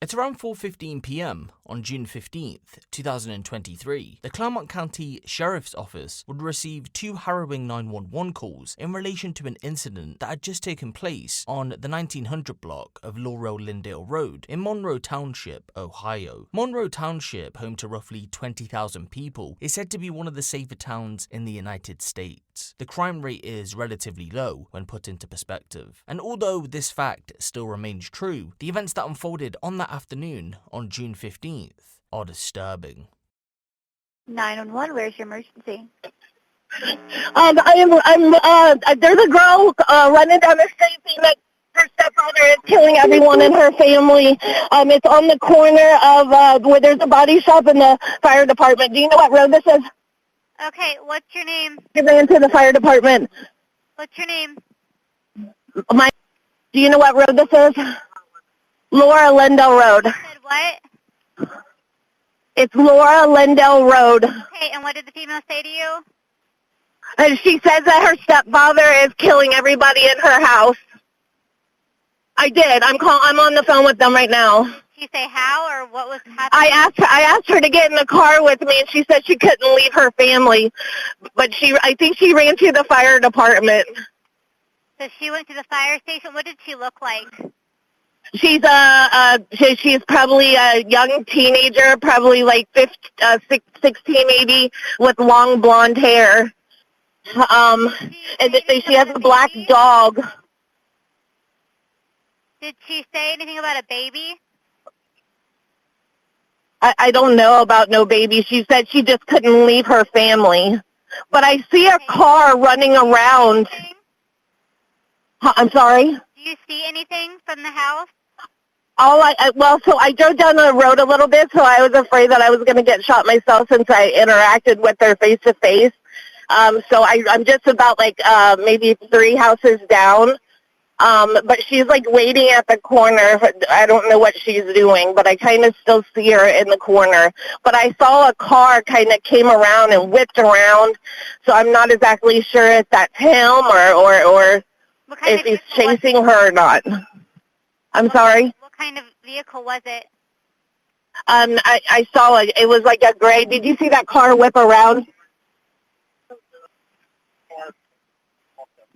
At around 4:15 p.m. on June 15th, 2023, the Clermont County Sheriff's Office would receive 2 harrowing 911 calls in relation to an incident that had just taken place on the 1900 block of Laurel Lindale Road in Monroe Township, Ohio. Monroe Township, home to roughly 20,000 people, is said to be one of the safer towns in the United States. The crime rate is relatively low when put into perspective. And although this fact still remains true, the events that unfolded on that afternoon on June 15th are disturbing. 911, where's your emergency? There's a girl running down the street saying that her stepfather is killing everyone in her family. It's on the corner of where there's a body shop and the fire department. Do you know what road this is? Okay, what's your name? I ran to the fire department. What's your name? Do you know what road this is? Laurel Lindale Road. You said what? It's Laurel Lindale Road. Okay, and what did the female say to you? And she says that her stepfather is killing everybody in her house. I did. I'm on the phone with them right now. Did she say how or what was happening? I asked her to get in the car with me, and she said she couldn't leave her family. But I think she ran to the fire department. So she went to the fire station. What did she look like? She's probably a young teenager, probably like 16 maybe, with long blonde hair. And she has a black dog. Did she say anything about a baby? I don't know about no baby. She said she just couldn't leave her family. But I see a car running around. I'm sorry? Do you see anything from the house? So I drove down the road a little bit, so I was afraid that I was going to get shot myself since I interacted with her face to face. So I'm just about maybe 3 houses down. But she's waiting at the corner. I don't know what she's doing, but I kind of still see her in the corner. But I saw a car kind of came around and whipped around, so I'm not exactly sure if that's him or if he's chasing her or not. I'm sorry? What kind of vehicle was it? I saw it was like a gray. Did you see that car whip around?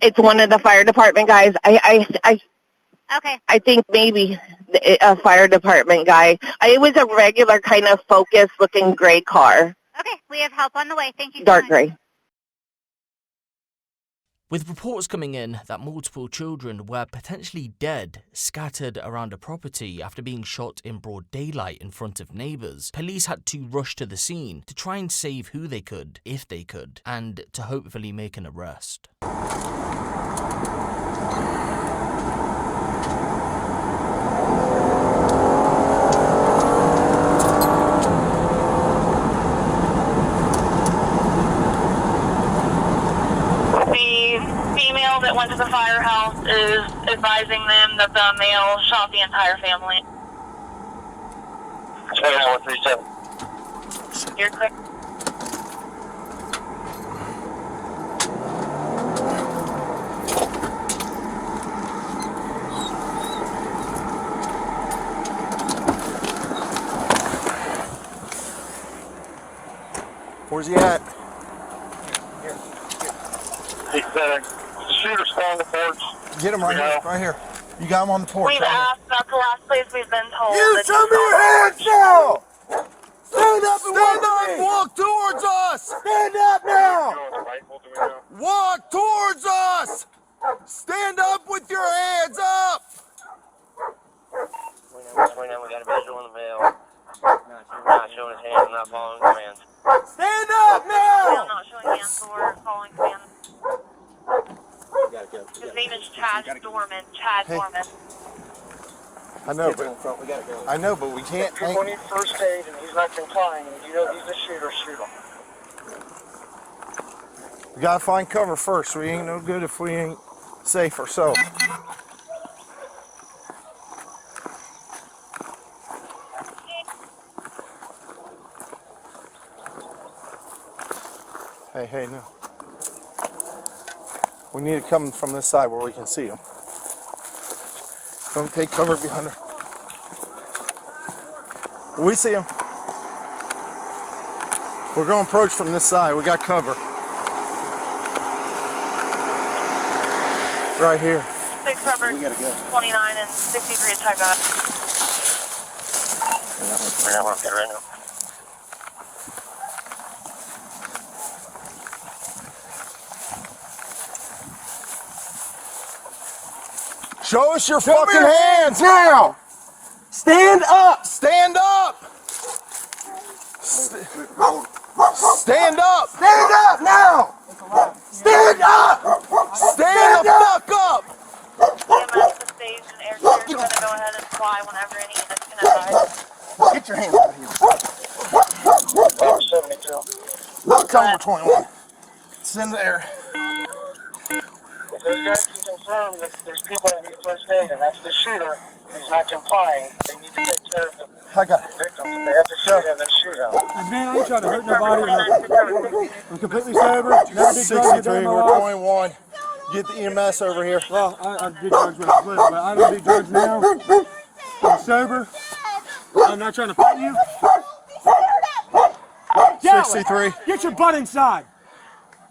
It's one of the fire department guys. Okay. I think maybe a fire department guy. It was a regular kind of Focus-looking gray car. Okay, we have help on the way. Thank you so Dark much. gray. With reports coming in that multiple children were potentially dead, scattered around a property after being shot in broad daylight in front of neighbours, police had to rush to the scene to try and save who they could, if they could, and to hopefully make an arrest. That went to the firehouse is advising them that the male shot the entire family. 2137. You're quick. Where's he at? He's shooter's on the porch. Get him right here, right here. You got him on the porch. We've asked, that's the last place we've been told. You show me your hands now! Stand up and walk towards us! Stand up now! Walk towards us! Stand up with your hands up! We know we got a visual in the veil. Not showing his hands, not following commands. Stand up now! Not showing hands or following commands. His name is Chad Doerman. Chad Doerman. I know, but I know, but we can't. If people need first aid and he's not complying, and you know he's a shooter, shoot him. We gotta find cover first. We ain't no good if we ain't safe ourselves. Hey, no. We need to come from this side where we can see them. Don't take cover behind her. We see him. We're going to approach from this side. We got cover. Right here. 6 covered, 29 and 63 is type out. We're not there right now. Show us your fucking hands now! Stand up! Stand up! Stand up! Stand up now! Stand up! Stand the fuck up! EMS, the stage, and air carrier is going to go ahead and fly whenever any units can advise. Get your hands out of here. 72. Tell them we're 21. It's in the air. If those guys can confirm that there's people that need first aid, and that's the shooter who's not complying, they need to take care of the I got it. victims. If they have to shoot him, then shoot him. Man, I ain't trying to hurt nobody or nothing. I'm completely sober. Never did drugs a day 63, in my we're life. 21. Get the EMS over here. Well, I did drugs when I was little, but I don't do drugs now. I'm sober. I'm not trying to fight you. 63. Get your butt inside.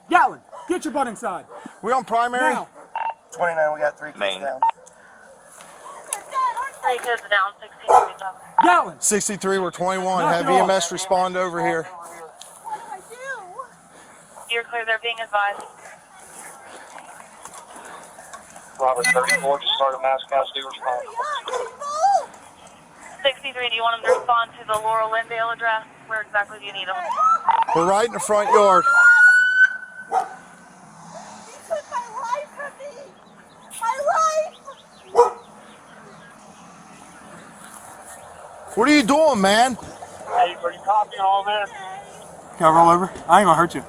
Gatlin, get your butt inside. We on primary? Now. 29, we got 3 kids down. 3 kids down, 16 is up. Gatlin. 63, we're 21. Knock Have it off. EMS respond over here. You're clear, they're being advised. Robert 34, just start a mass casualty response. 63, do you want them to respond to the Laurel Lindale address? Where exactly do you need them? We're right in the front yard. What are you doing, man? Hey, are you copying all this? Can I roll over? I ain't gonna hurt you.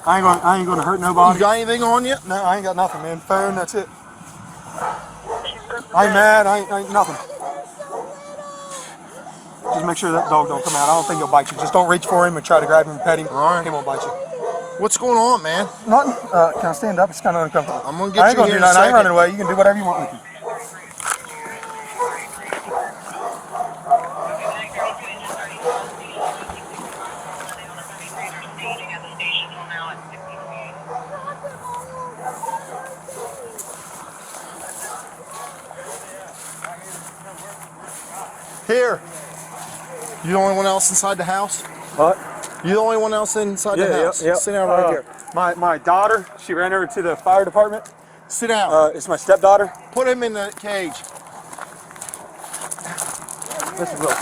I ain't gonna hurt You nobody. got anything on you? No, I ain't got nothing, man. Phone, that's it. I ain't mad. I ain't nothing. Just make sure that dog don't come out. I don't think he'll bite you. Just don't reach for him and try to grab him and pet him. All right. He won't bite you. What's going on, man? Nothing. Can I stand up? It's kind of uncomfortable. I'm gonna I get ain't you gonna here do in a nothing. I ain't running second. away. You can do whatever you want with me. Here. You the only one else inside the house? What? You the only one else inside the house? Yeah. Sit down right here. My daughter, she ran over to the fire department. Sit down. It's my stepdaughter. Put him in the cage. This is Will.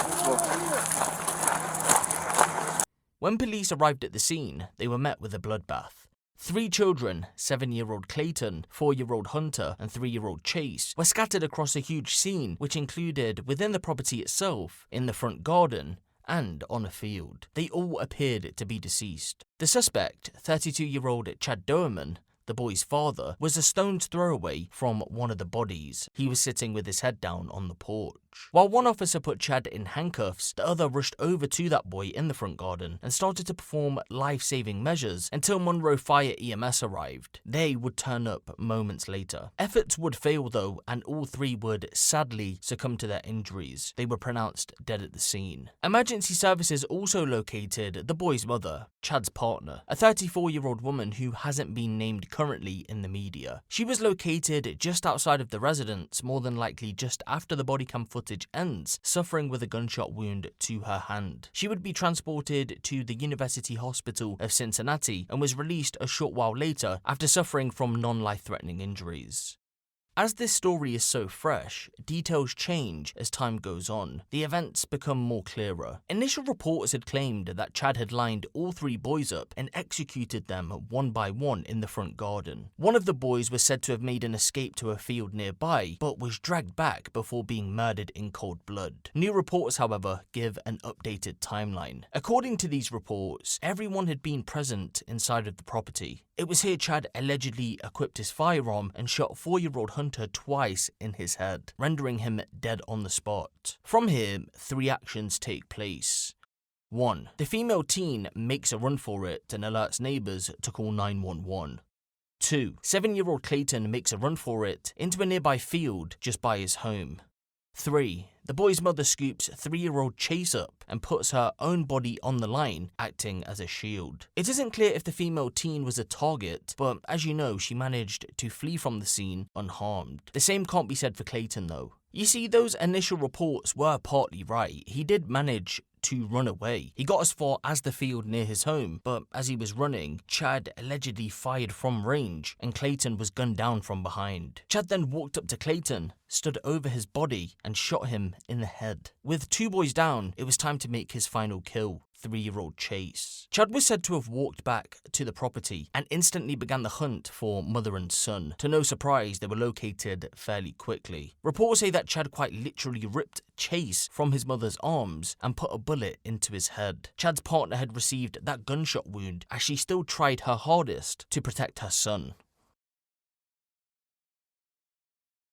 When police arrived at the scene, they were met with a bloodbath. 3 children, 7-year-old Clayton, 4-year-old Hunter, and 3-year-old Chase, were scattered across a huge scene which included within the property itself, in the front garden, and on a field. They all appeared to be deceased. The suspect, 32-year-old Chad Doerman, the boy's father, was a stone's throw away from one of the bodies. He was sitting with his head down on the porch. While one officer put Chad in handcuffs, the other rushed over to that boy in the front garden and started to perform life-saving measures until Monroe Fire EMS arrived. They would turn up moments later. Efforts would fail though, and all 3 would sadly succumb to their injuries. They were pronounced dead at the scene. Emergency services also located the boy's mother, Chad's partner, a 34-year-old woman who hasn't been named currently in the media. She was located just outside of the residence, more than likely just after the body cam footage ends, suffering with a gunshot wound to her hand. She would be transported to the University Hospital of Cincinnati and was released a short while later after suffering from non-life-threatening injuries. As this story is so fresh, details change as time goes on. The events become more clearer. Initial reports had claimed that Chad had lined all 3 boys up and executed them one by one in the front garden. One of the boys was said to have made an escape to a field nearby, but was dragged back before being murdered in cold blood. New reports, however, give an updated timeline. According to these reports, everyone had been present inside of the property. It was here Chad allegedly equipped his firearm and shot 4-year-old Hunter twice in his head, rendering him dead on the spot. From here, 3 actions take place. 1. The female teen makes a run for it and alerts neighbours to call 911. 2. 7-year-old Clayton makes a run for it into a nearby field just by his home. 3. The boy's mother scoops 3-year-old Chase up and puts her own body on the line, acting as a shield. It isn't clear if the female teen was a target, but as you know, she managed to flee from the scene unharmed. The same can't be said for Clayton though. You see, those initial reports were partly right. He did manage to run away. He got as far as the field near his home, but as he was running, Chad allegedly fired from range and Clayton was gunned down from behind. Chad then walked up to Clayton, stood over his body and shot him in the head. With 2 boys down, it was time to make his final kill. 3-year-old Chase. Chad was said to have walked back to the property and instantly began the hunt for mother and son. To no surprise, they were located fairly quickly. Reports say that Chad quite literally ripped Chase from his mother's arms and put a bullet into his head. Chad's partner had received that gunshot wound as she still tried her hardest to protect her son.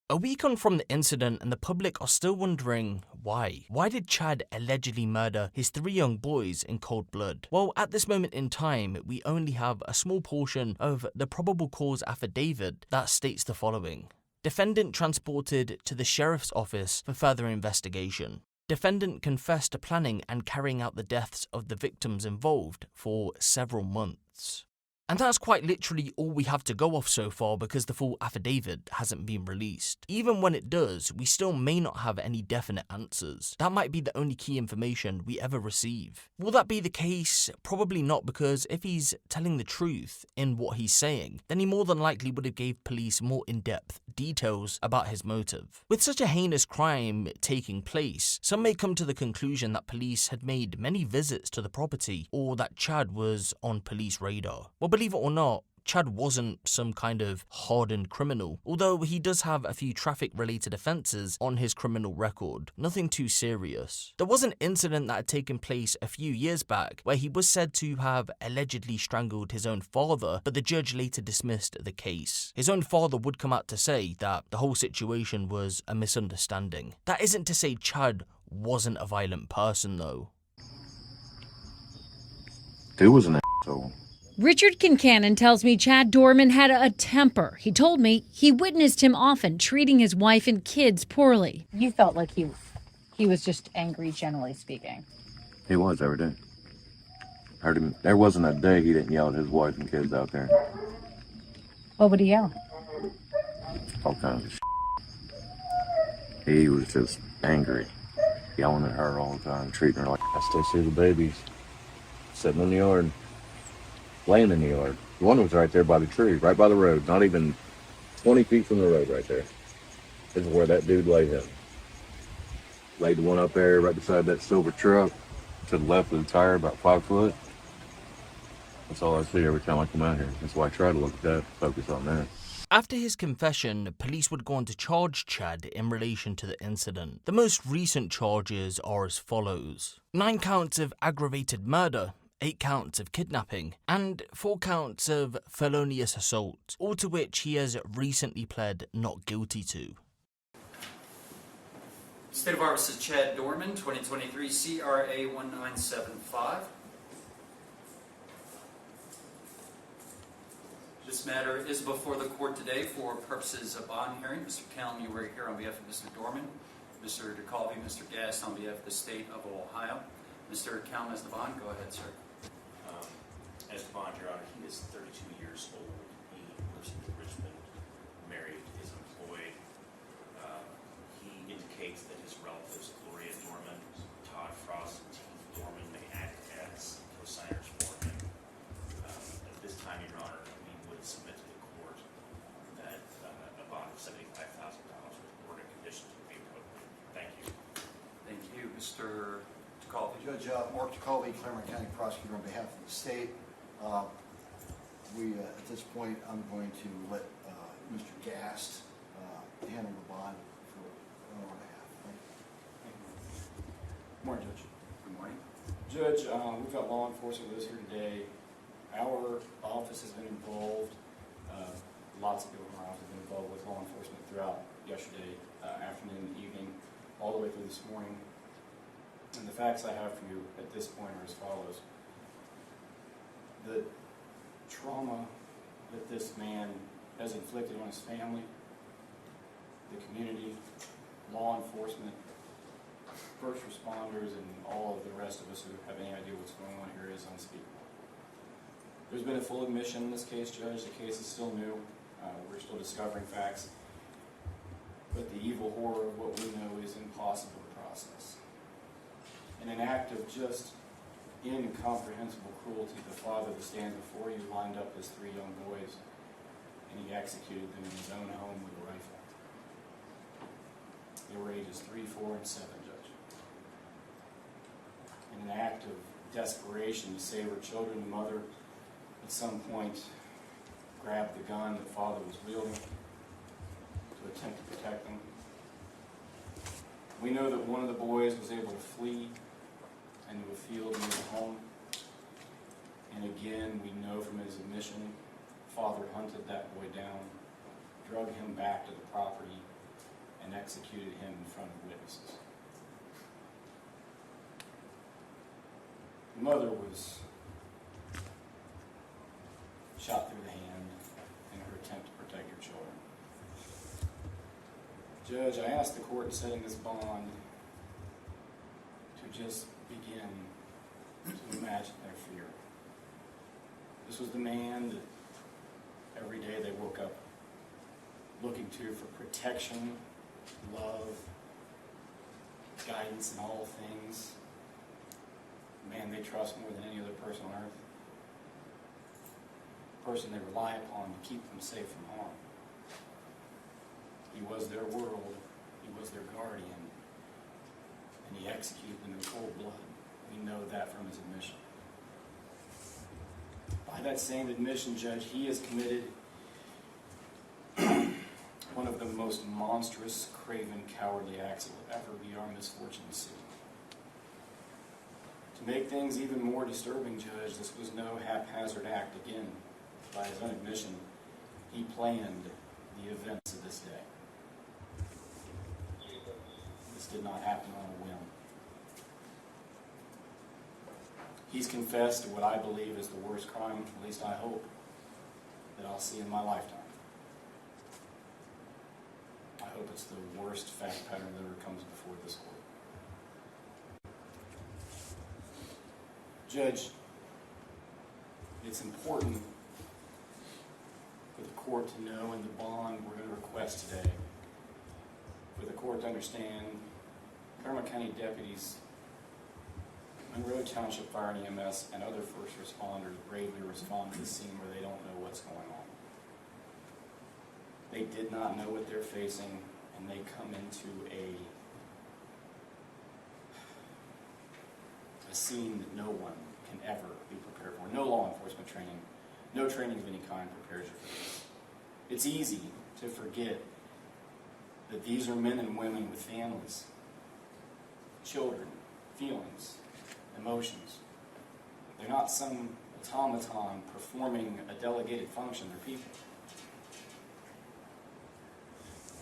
A week on from the incident and the public are still wondering why. Why did Chad allegedly murder his 3 young boys in cold blood? Well, at this moment in time, we only have a small portion of the probable cause affidavit that states the following. Defendant transported to the sheriff's office for further investigation. Defendant confessed to planning and carrying out the deaths of the victims involved for several months. And that's quite literally all we have to go off so far because the full affidavit hasn't been released. Even when it does, we still may not have any definite answers. That might be the only key information we ever receive. Will that be the case? Probably not, because if he's telling the truth in what he's saying, then he more than likely would have gave police more in-depth details about his motive. With such a heinous crime taking place, some may come to the conclusion that police had made many visits to the property or that Chad was on police radar. Well, believe it or not, Chad wasn't some kind of hardened criminal, although he does have a few traffic-related offences on his criminal record. Nothing too serious. There was an incident that had taken place a few years back where he was said to have allegedly strangled his own father, but the judge later dismissed the case. His own father would come out to say that the whole situation was a misunderstanding. That isn't to say Chad wasn't a violent person though. Dude was an asshole. Richard Kincannon tells me Chad Doerman had a temper. He told me he witnessed him often treating his wife and kids poorly. You felt like he was just angry, generally speaking. He was every day. Heard him. There wasn't a day he didn't yell at his wife and kids out there. What would he yell? All kinds of shit. He was just angry, yelling at her all the time, treating her like I still see the babies sitting in the yard. Laying in the yard. The one was right there by the tree, right by the road, not even 20 feet from the road right there. This is where that dude laid him. Laid the one up there right beside that silver truck to the left of the tire, about 5 foot. That's all I see every time I come out here. That's why I try to look at that, focus on that. After his confession, police would go on to charge Chad in relation to the incident. The most recent charges are as follows. 9 counts of aggravated murder, 8 counts of kidnapping, and 4 counts of felonious assault, all to which he has recently pled not guilty to. State of Iowa, this is Chad Doerman, 2023 CRA 1975. This matter is before the court today for purposes of bond hearing. Mr. Callum, you were here on behalf of Mr. Doerman, Mr. DeCalvi, Mr. Gast on behalf of the state of Ohio. Mr. Callum, as the bond, go ahead, sir. As the bond, Your Honor, he is 32 years old. He lives in Richmond, married, is employed. He indicates that his relatives, Gloria Doerman, Todd Frost, and Keith Doerman, may act as co-signers for him. At this time, Your Honor, we would submit to the court that a bond of $75,000 with order conditions would be appropriate. Thank you. Thank you. Mr. DeCalvi. Judge Mark DeCalvi, Clermont County Prosecutor on behalf of the state. At this point, I'm going to let Mr. Gast handle the bond on our behalf. Thank you. Good morning, Judge. Good morning. Judge, we've got law enforcement with us here today. Our office has been involved. Lots of people in our office have been involved with law enforcement throughout yesterday, afternoon, evening, all the way through this morning. And the facts I have for you at this point are as follows. The trauma that this man has inflicted on his family, the community, law enforcement, first responders and all of the rest of us who have any idea what's going on here is unspeakable. There's been a full admission in this case, Judge. The case is still new. We're still discovering facts. But the evil horror of what we know is impossible to process. In an act of just incomprehensible cruelty, the father that stands before you lined up his 3 young boys, and he executed them in his own home with a rifle. They were ages 3, 4, and 7, Judge. In an act of desperation to save her children, the mother at some point grabbed the gun that father was wielding to attempt to protect them. We know that one of the boys was able to flee into a field near the home. And again, we know from his admission, father hunted that boy down, drug him back to the property, and executed him in front of witnesses. The mother was shot through the hand in her attempt to protect her children. Judge, I asked the court in setting this bond to just begin to imagine their fear. This was the man that every day they woke up looking to for protection, love, guidance in all things. The man they trust more than any other person on earth. The person they rely upon to keep them safe from harm. He was their world. He was their guardian. And he executed them in cold blood. We know that from his admission. By that same admission, Judge, he has committed one of the most monstrous, craven, cowardly acts that will ever be our misfortune to see. To make things even more disturbing, Judge, this was no haphazard act. Again, by his own admission, he planned the events of this day. This did not happen on a whim. He's confessed to what I believe is the worst crime, at least I hope, that I'll see in my lifetime. I hope it's the worst fact pattern that ever comes before this court. Judge, it's important for the court to know in the bond we're going to request today, for the court to understand Clermont County deputies, Monroe Township Fire and EMS, and other first responders bravely respond to the scene where they don't know what's going on. They did not know what they're facing, and they come into a scene that no one can ever be prepared for. No law enforcement training, no training of any kind prepares you for this. It's easy to forget that these are men and women with families, children, feelings, emotions. They're not some automaton performing a delegated function. They're people.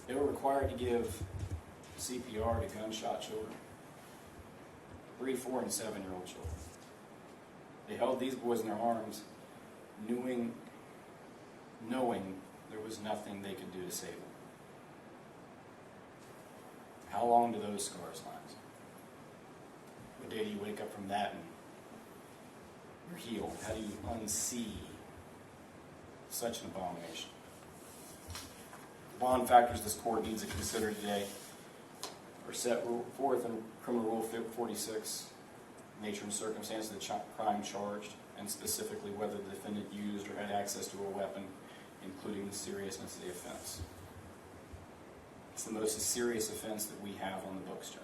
They were required to give CPR to gunshot children, 3, 4, and 7-year-old children. They held these boys in their arms, knowing there was nothing they could do to save them. How long do those scars last? What day do you wake up from that and you're healed? How do you unsee such an abomination? The bond factors this court needs to consider today are set forth in Criminal Rule 46, nature and circumstance of the crime charged, and specifically whether the defendant used or had access to a weapon, including the seriousness of the offense. It's the most serious offense that we have on the books, Judge.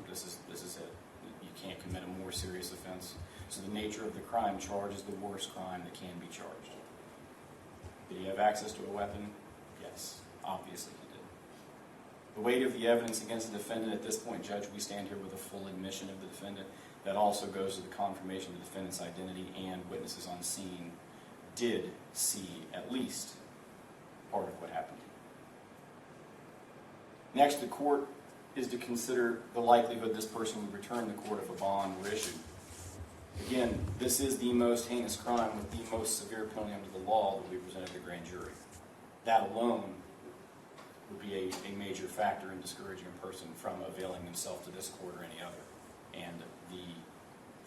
This is it. You can't commit a more serious offense. So the nature of the crime charged is the worst crime that can be charged. Did he have access to a weapon? Yes, obviously he did. The weight of the evidence against the defendant at this point, Judge, we stand here with a full admission of the defendant. That also goes to the confirmation of the defendant's identity, and witnesses on scene did see at least part of what happened. Next, the court is to consider the likelihood this person would return to court if a bond were issued. Again, this is the most heinous crime with the most severe penalty under the law that we presented to the grand jury. That alone would be a major factor in discouraging a person from availing themselves to this court or any other. And the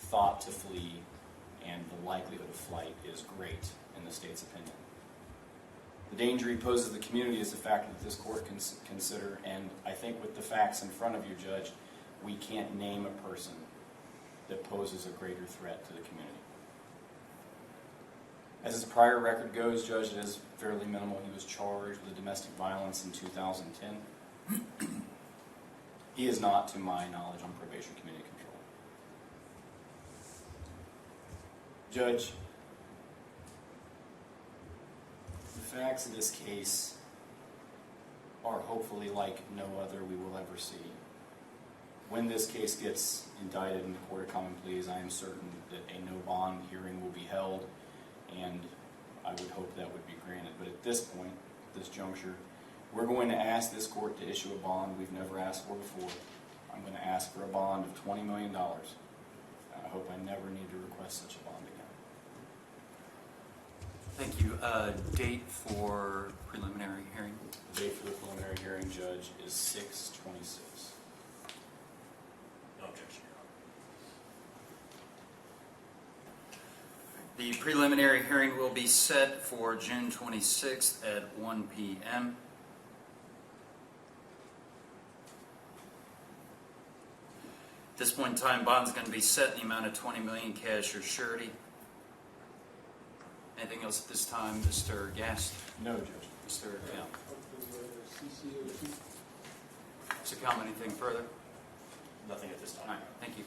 thought to flee and the likelihood of flight is great in the state's opinion. The danger he poses to the community is a factor that this court can consider, and I think with the facts in front of you, Judge, we can't name a person that poses a greater threat to the community. As his prior record goes, Judge, it is fairly minimal. He was charged with domestic violence in 2010. He is not, to my knowledge, on probation community control. Judge, the facts of this case are hopefully like no other we will ever see. When this case gets indicted in the Court of Common Pleas, I am certain that a no bond hearing will be held, and I would hope that would be granted. But at this point, this juncture, we're going to ask this court to issue a bond we've never asked for before. I'm going to ask for a bond of $20 million. I hope I never need to request such a bond again. Thank you. Date for preliminary hearing? The date for the preliminary hearing, Judge, is 6/26. No objection, Your Honor. The preliminary hearing will be set for June 26th at 1 p.m. At this point in time, bond's going to be set in the amount of $20 million cash or surety. Anything else at this time, Mr. Gast? No, Judge. Mr. Count? Mr. Count, anything further? Nothing at this time. All right, thank you.